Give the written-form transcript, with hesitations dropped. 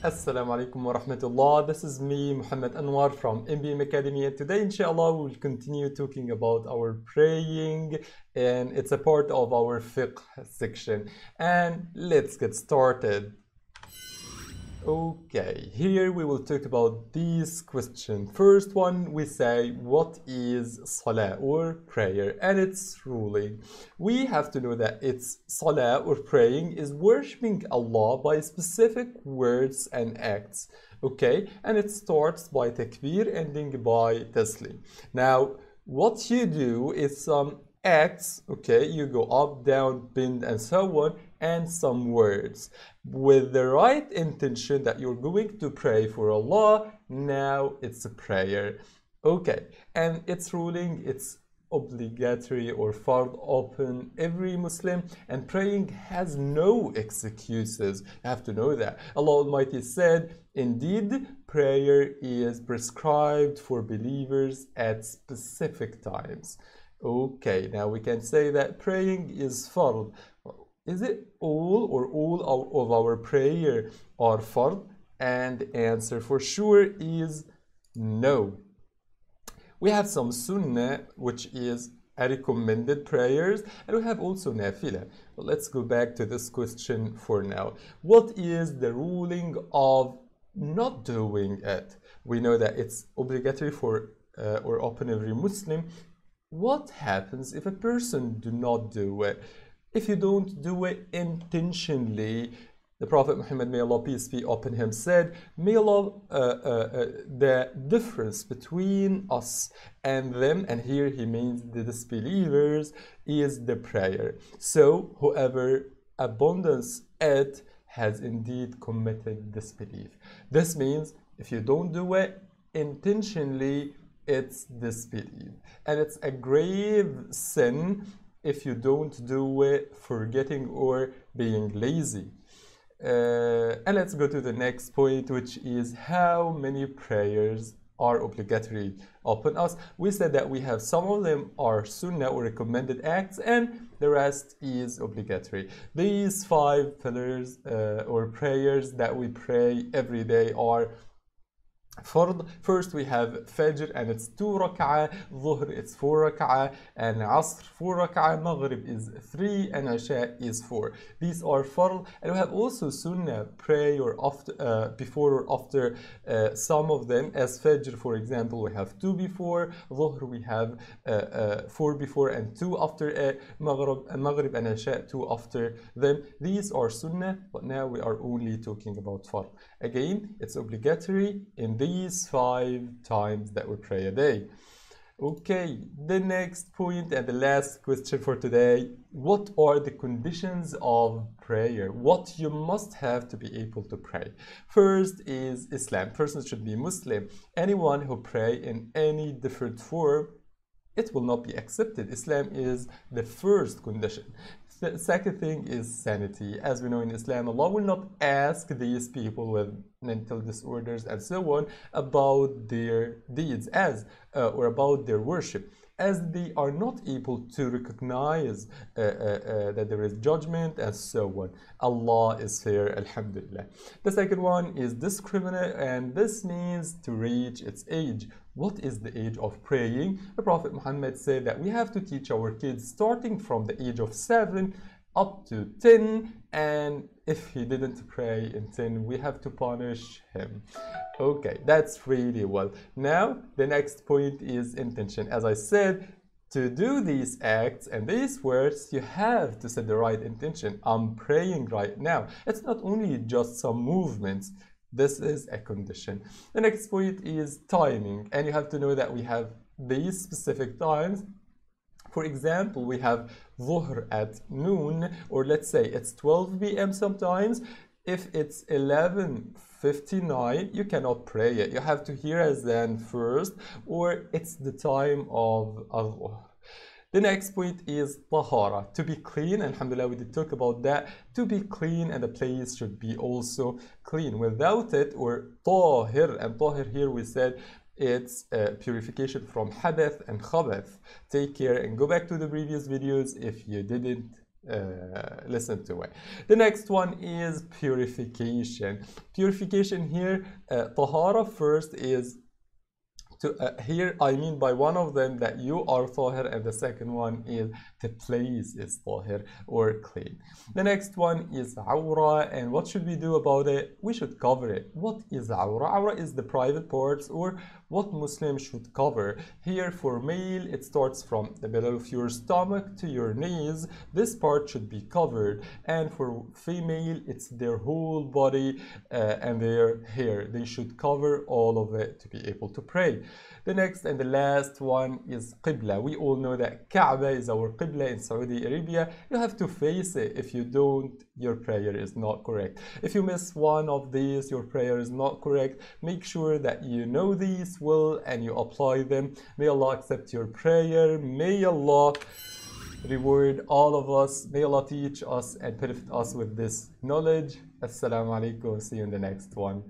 Assalamu alaikum wa rahmatullah. This is me, Muhammad Anwar from MBM Academy, and today, inshallah, we'll continue talking about our praying, and it's a part of our fiqh section. And let's get started. Okay, here we will talk about these questions. First one, we say, what is salah or prayer and its ruling? We have to know that it's salah or praying is worshipping Allah by specific words and acts. Okay, and it starts by takbir, ending by taslim. Now, what you do is some acts, okay, you go up, down, bend, and so on, and some words with the right intention that you're going to pray for Allah. Now it's a prayer. Okay, and its ruling, it's obligatory or fard upon every Muslim, and praying has no excuses. You have to know that. Allah Almighty said, indeed, prayer is prescribed for believers at specific times. Okay, now we can say that praying is fard. Is it all of our prayer are fard? And the answer for sure is no. We have some sunnah, which is a recommended prayers, and we have also nafila. But let's go back to this question for now. What is the ruling of not doing it? We know that it's obligatory for or upon every Muslim. What happens if a person do not do it? If you don't do it intentionally, the Prophet Muhammad, may Allah peace be upon him, said, may Allah, the difference between us and them, and here he means the disbelievers, is the prayer. So whoever abandons it has indeed committed disbelief. This means if you don't do it intentionally, it's disbelief, and it's a grave sin if you don't do it forgetting or being lazy. And let's go to the next point, which is how many prayers are obligatory upon us. We said that we have some of them are sunnah or recommended acts, and the rest is obligatory. These 5 pillars or prayers that we pray every day are fard. First we have Fajr, and it's 2 rak'ah, Dhuhr it's 4 rak'ah, and Asr 4 rak'ah, Maghrib is 3, and Isha is 4. These are fard, and we have also Sunnah, pray or after, before or after some of them. As Fajr, for example, we have 2 before, Dhuhr we have 4 before and 2 after, Maghrib and Isha 2 after them. These are Sunnah, but now we are only talking about fard. Again, it's obligatory in these 5 times that we pray a day. Okay, the next point and the last question for today, what are the conditions of prayer? What you must have to be able to pray? First is Islam. Person should be Muslim. Anyone who pray in any different form, it will not be accepted. Islam is the first condition. The second thing is sanity. As we know in Islam, Allah will not ask these people with mental disorders and so on about their deeds or about their worship, as they are not able to recognize that there is judgment and so on. Allah is fair, alhamdulillah. The second one is discriminate, and this means to reach its age. What is the age of praying? The Prophet Muhammad said that we have to teach our kids starting from the age of 7 up to 10, and if he didn't pray in 10, we have to punish him. Okay, that's really well. Now, the next point is intention. As I said, to do these acts and these words, you have to set the right intention. I'm praying right now. It's not only just some movements. This is a condition. The next point is timing, and you have to know that we have these specific times. For example, we have Dhuhr at noon, or let's say it's 12 p.m. sometimes. If it's 11:59, you cannot pray it. You have to hear azan first, or it's the time of Dhuhr. The next point is tahara, to be clean. Alhamdulillah, we did talk about that. To be clean, and the place should be also clean. Without it, or tahir, and tahir here we said it's purification from hadath and khabath. Take care and go back to the previous videos if you didn't listen to it. The next one is purification. Purification here, tahara first is here I mean by one of them that you are tahir, and the second one is the place is tahir or clean. The next one is awra, and what should we do about it? We should cover it. What is awra? Awra is the private parts, or what Muslims should cover. Here for male, it starts from the middle of your stomach to your knees. This part should be covered, and for female, it's their whole body and their hair. They should cover all of it to be able to pray. The next and the last one is Qibla. We all know that Kaaba is our Qibla in Saudi Arabia. You have to face it. If you don't, your prayer is not correct. If you miss one of these, your prayer is not correct. Make sure that you know these well and you apply them. May Allah accept your prayer. May Allah reward all of us. May Allah teach us and benefit us with this knowledge. Assalamu alaikum. See you in the next one.